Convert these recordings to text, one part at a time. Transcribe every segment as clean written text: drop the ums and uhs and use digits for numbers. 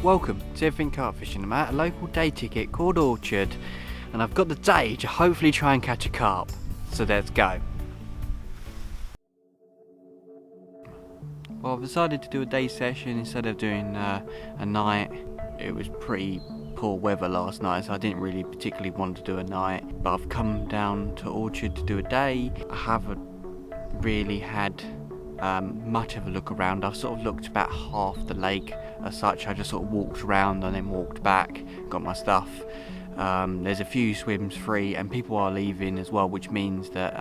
Welcome to Everything Carp Fishing. I'm at a local day ticket called Orchard and I've got the day to hopefully try and catch a carp. So let's go. Well, I've decided to do a day session instead of doing a night. It was pretty poor weather last night, so I didn't really particularly want to do a night. But I've come down to Orchard to do a day. I haven't really had much of a look around. I've sort of looked about half the lake as such. I just sort of walked around and then walked back, got my stuff. There's a few swims free and people are leaving as well, which means that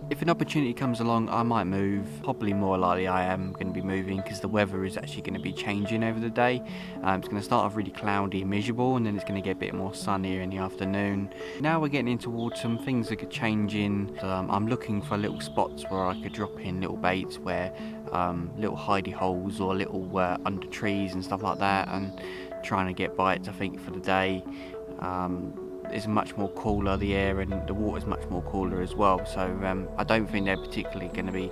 if an opportunity comes along I might move. Probably more likely I am going to be moving because the weather is actually going to be changing over the day. It's going to start off really cloudy and miserable and then it's going to get a bit more sunnier in the afternoon. Now we're getting into autumn, things are changing. I'm looking for little spots where I could drop in little baits, where little hidey holes or little under trees and stuff like that, and trying to get bites I think for the day. It's much more cooler, the air and the water's much more cooler as well, so I don't think they're particularly going to be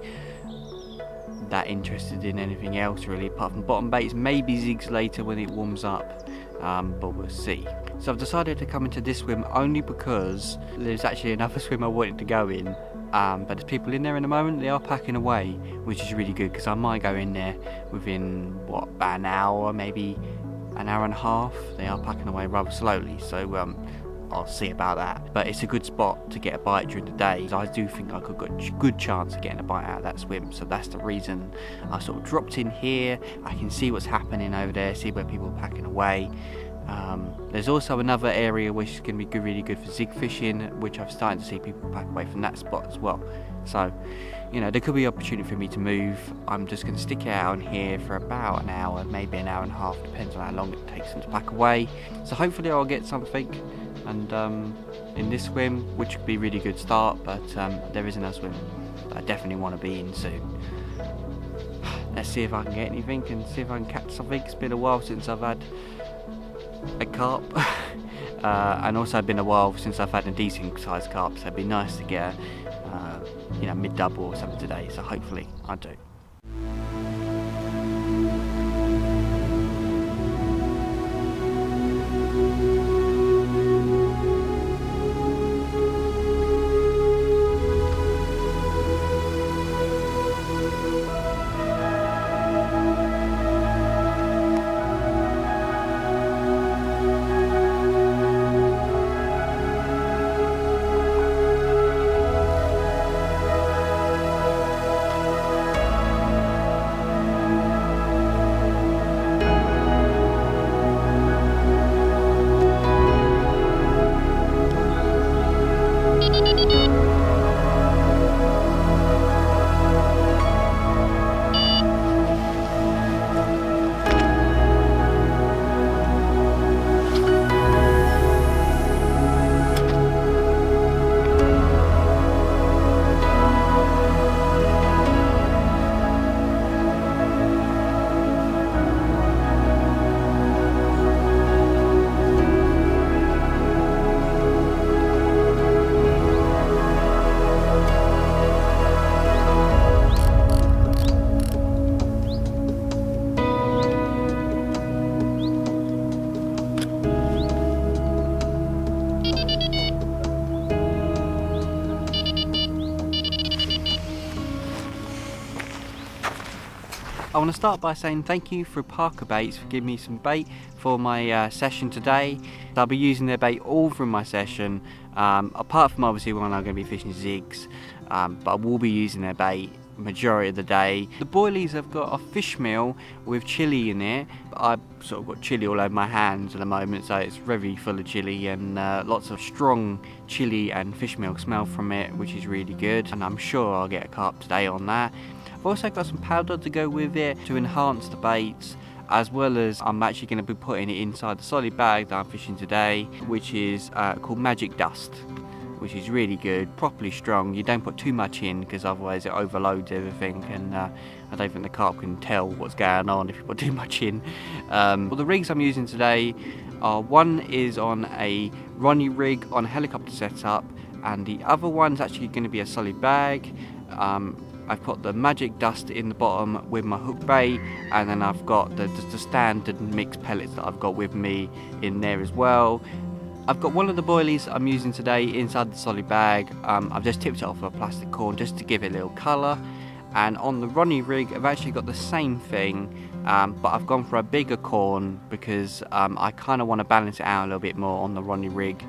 that interested in anything else really apart from bottom baits, maybe zigs later when it warms up, but we'll see. So I've decided to come into this swim only because there's actually another swim I wanted to go in, but there's people in there in the moment. They are packing away, which is really good because I might go in there within about an hour, maybe an hour and a half. They are packing away rather slowly, so I'll see about that. But it's a good spot to get a bite during the day. I do think I could get a good chance of getting a bite out of that swim, so that's the reason I sort of dropped in here. I can see what's happening over there, see where people are packing away. There's also another area which is going to be really good for zig fishing, which I've started to see people pack away from that spot as well. So, you know, there could be opportunity for me to move. I'm just going to stick it out on here for about an hour, maybe an hour and a half, depends on how long it takes them to pack away. So hopefully I'll get something, and in this swim, which could be a really good start, but there is another swim that I definitely want to be in soon. Let's see if I can get anything and see if I can catch something. It's been a while since I've had a carp and also it's been a while since I've had a decent sized carp, so it'd be nice to get a mid-double or something today, so hopefully I do. I want to start by saying thank you for Parker Baits for giving me some bait for my session today. I'll be using their bait all through my session, apart from obviously when I'm going to be fishing zigs, but I will be using their bait majority of the day. The boilies have got a fish meal with chilli in it. I've sort of got chilli all over my hands at the moment, so it's very full of chilli and lots of strong chilli and fish meal smell from it, which is really good, and I'm sure I'll get a carp today on that. I've also got some powder to go with it to enhance the baits, as well as I'm actually going to be putting it inside the solid bag that I'm fishing today, which is called Magic Dust, which is really good, properly strong. You don't put too much in because otherwise it overloads everything, and I don't think the carp can tell what's going on if you put too much in. Well, the rigs I'm using today are, one is on a Ronnie rig on a helicopter setup, and the other one's actually going to be a solid bag. I've put the magic dust in the bottom with my hook bait, and then I've got the standard mixed pellets that I've got with me in there as well. I've got one of the boilies I'm using today inside the solid bag. I've just tipped it off with a plastic corn just to give it a little colour. And on the Ronnie rig, I've actually got the same thing, but I've gone for a bigger corn because I kind of want to balance it out a little bit more on the Ronnie rig.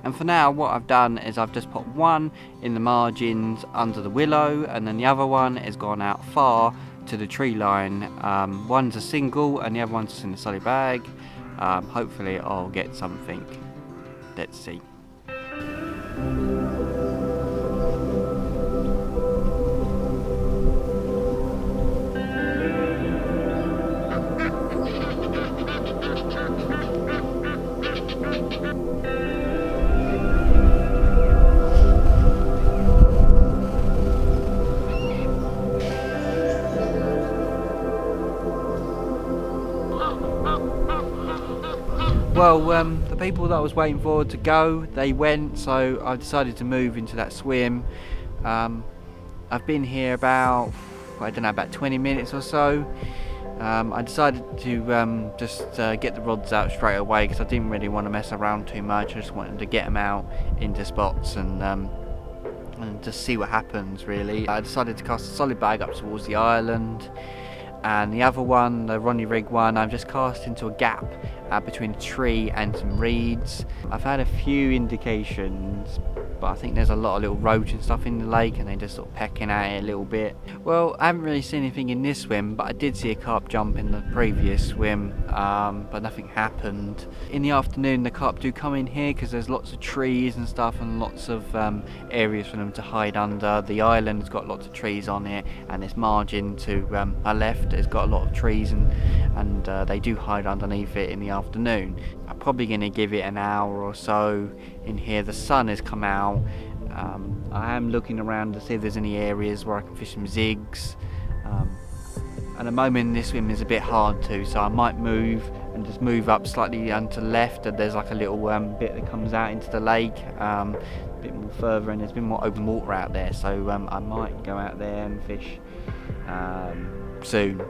And for now, what I've done is I've just put one in the margins under the willow, and then the other one has gone out far to the tree line. One's a single and the other one's in the solid bag. Hopefully I'll get something. Let's see. Well, the people that I was waiting for to go, they went, so I decided to move into that swim. I've been here about, I don't know, about 20 minutes or so. I decided to just get the rods out straight away because I didn't really want to mess around too much. I just wanted to get them out into spots and just see what happens, really. I decided to cast a solid bag up towards the island. And the other one, the Ronnie rig one, I've just cast into a gap between a tree and some reeds. I've had a few indications, but I think there's a lot of little roach and stuff in the lake and they're just sort of pecking at it a little bit. Well, I haven't really seen anything in this swim, but I did see a carp jump in the previous swim, but nothing happened. In the afternoon, the carp do come in here because there's lots of trees and stuff and lots of areas for them to hide under. The island's got lots of trees on it, and this margin to my left has got a lot of trees, and they do hide underneath it in the afternoon. I'm probably going to give it an hour or so in here. The sun has come out. I am looking around to see if there's any areas where I can fish some zigs. At the moment this swim is a bit hard to, so I might move and just move up slightly to the left, and there's like a little bit that comes out into the lake, a bit more further, and there's been more open water out there, so I might go out there and fish soon.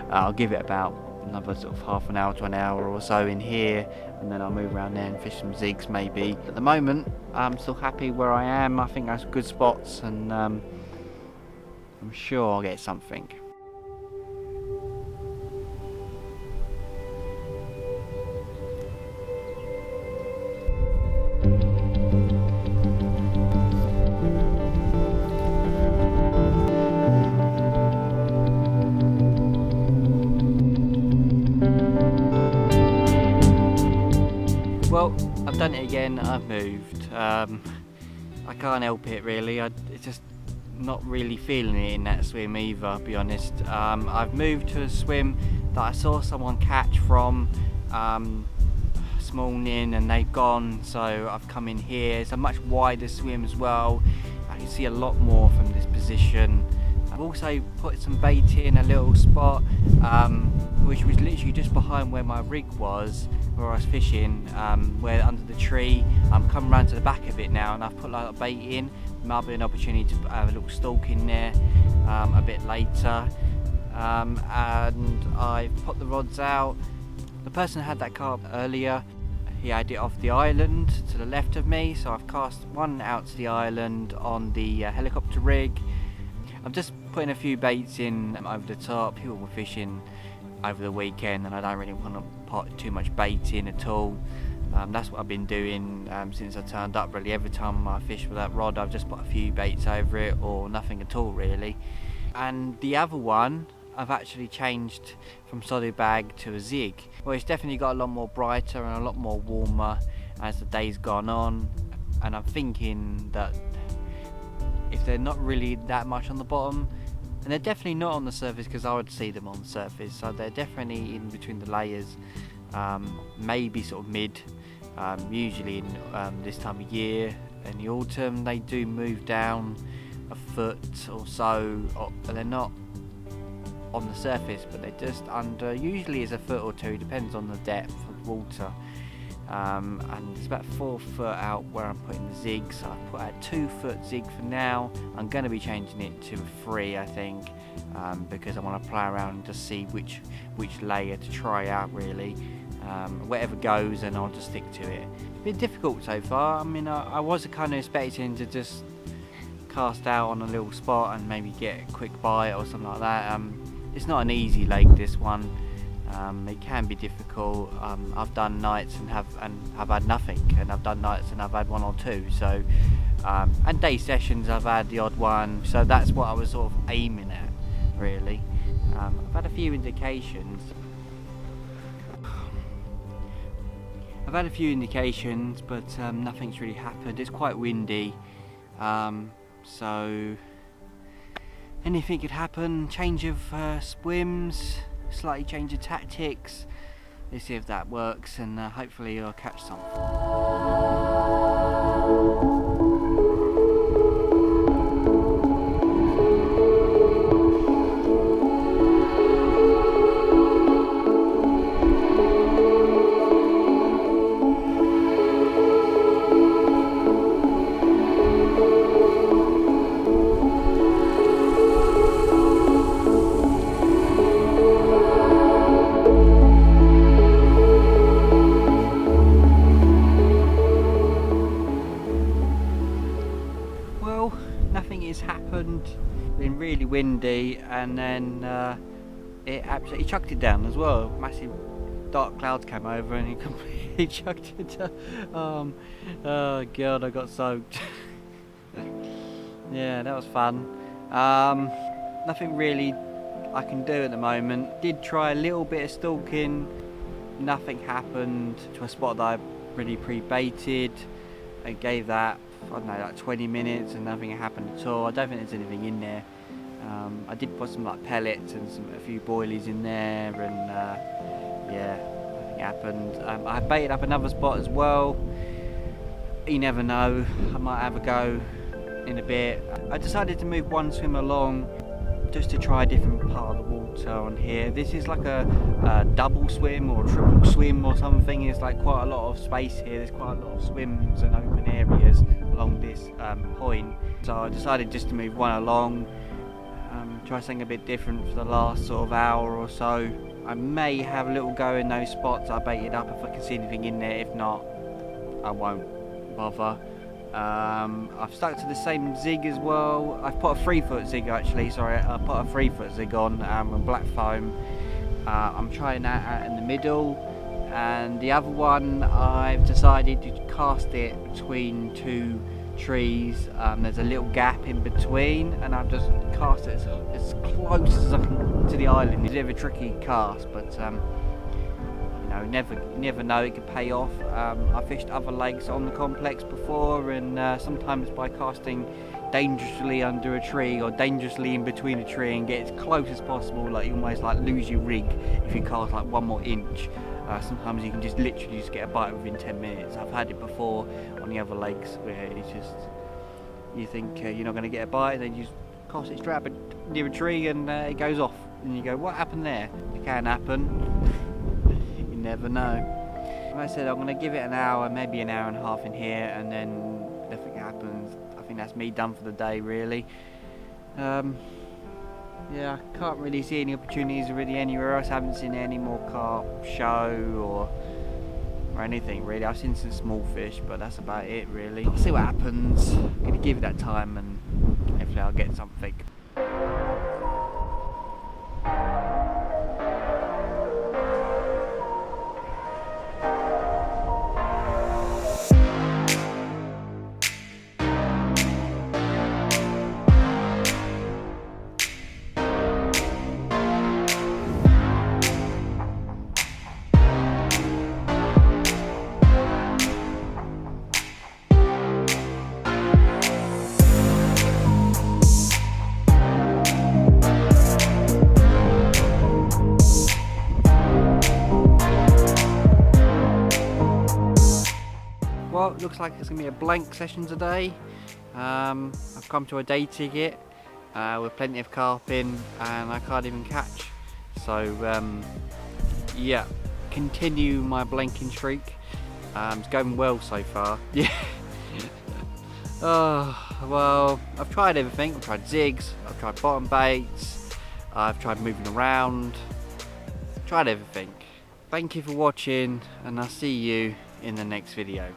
I'll give it about another sort of half an hour to an hour or so in here, and then I'll move around there and fish some zigs maybe. At the moment I'm still happy where I am. I think that's good spots, and I'm sure I'll get something. Well, I've done it again. I've moved. I can't help it really. It's just not really feeling it in that swim either, to be honest. I've moved to a swim that I saw someone catch from this morning, and they've gone, so I've come in here. It's a much wider swim as well. I can see a lot more from this position. I've also put some bait in a little spot, which was literally just behind where my rig was, where I was fishing, where under the tree. I'm coming around to the back of it now, and I've put like a bait in. There might be an opportunity to have a little stalk in there a bit later, and I've put the rods out. The person who had that carp earlier, he had it off the island to the left of me, so I've cast one out to the island on the helicopter rig. I'm just putting a few baits in over the top. People were fishing over the weekend, and I don't really want to put too much bait in at all. That's what I've been doing since I turned up, really. Every time I fish with that rod, I've just put a few baits over it, or nothing at all really. And the other one, I've actually changed from solid bag to a zig. Well, it's definitely got a lot more brighter and a lot more warmer as the day's gone on, and I'm thinking that if they're not really that much on the bottom, and they're definitely not on the surface because I would see them on the surface, so they're definitely in between the layers, maybe sort of mid. Usually in this time of year in the autumn they do move down a foot or so, and they're not on the surface, but they're just under, usually it's a foot or two, depends on the depth of water. and it's about 4 foot out where I'm putting the zig, so I've put out 2 foot zig for now. I'm going to be changing it to 3, I think, because I want to play around and just see which layer to try out really. Whatever goes, and I'll just stick to it. It's been difficult so far. I mean, I was kind of expecting to just cast out on a little spot and maybe get a quick bite or something like that. It's not an easy lake, this one. It can be difficult. I've done nights and have had nothing, and I've done nights and I've had 1 or 2. So, and day sessions I've had the odd one. So that's what I was sort of aiming at, really. I've had a few indications. But nothing's really happened. It's quite windy, so anything could happen. Change of swims, slightly change of tactics. Let's see if that works, and hopefully I'll catch something. Been really windy, and then it absolutely chucked it down as well. Massive dark clouds came over and it completely chucked it down. Oh god, I got soaked. Yeah, that was fun. Nothing really I can do at the moment. Did try a little bit of stalking, nothing happened to a spot that I really pre-baited. I gave that, I don't know, like 20 minutes and nothing happened at all. I don't think there's anything in there. I did put some like pellets and a few boilies in there, and yeah, nothing happened. I baited up another spot as well. You never know, I might have a go in a bit. I decided to move 1 swim along just to try a different part of the water on here. This is like a double swim or a triple swim or something. It's like quite a lot of space here. There's quite a lot of swims and open areas along this point. So I decided just to move 1 along, try something a bit different for the last sort of hour or so. I may have a little go in those spots I baited up if I can see anything in there. If not, I won't bother. I've stuck to the same zig as well. I've put a 3 foot zig actually, sorry, I put a 3 foot zig on with black foam. I'm trying that out in the middle, and the other one I've decided to cast it between 2 trees. There's a little gap in between, and I've just cast it as close as I can to the island. It's a bit of a tricky cast, but you know, never know, it could pay off. I fished other lakes on the complex before, and sometimes by casting dangerously under a tree or dangerously in between a tree and get as close as possible, like you almost like lose your rig if you cast like 1 more inch. Sometimes you can just literally just get a bite within 10 minutes. I've had it before on the other lakes where it's just, you think you're not going to get a bite, then you just cast it straight up near a tree and it goes off, and you go, what happened there? It can happen. You never know. Like I said, I'm going to give it an hour, maybe an hour and a half in here, and then nothing happens. I think that's me done for the day, really. Yeah, I can't really see any opportunities really anywhere else. I haven't seen any more carp show or anything really. I've seen some small fish, but that's about it really. I'll see what happens. I'm going to give it that time and hopefully I'll get something. Well, it looks like it's going to be a blank session today. I've come to a day ticket with plenty of carp in, and I can't even catch. So yeah, continue my blanking streak. It's going well so far. Yeah. Oh, well, I've tried everything. I've tried zigs, I've tried bottom baits, I've tried moving around, tried everything. Thank you for watching, and I'll see you in the next video.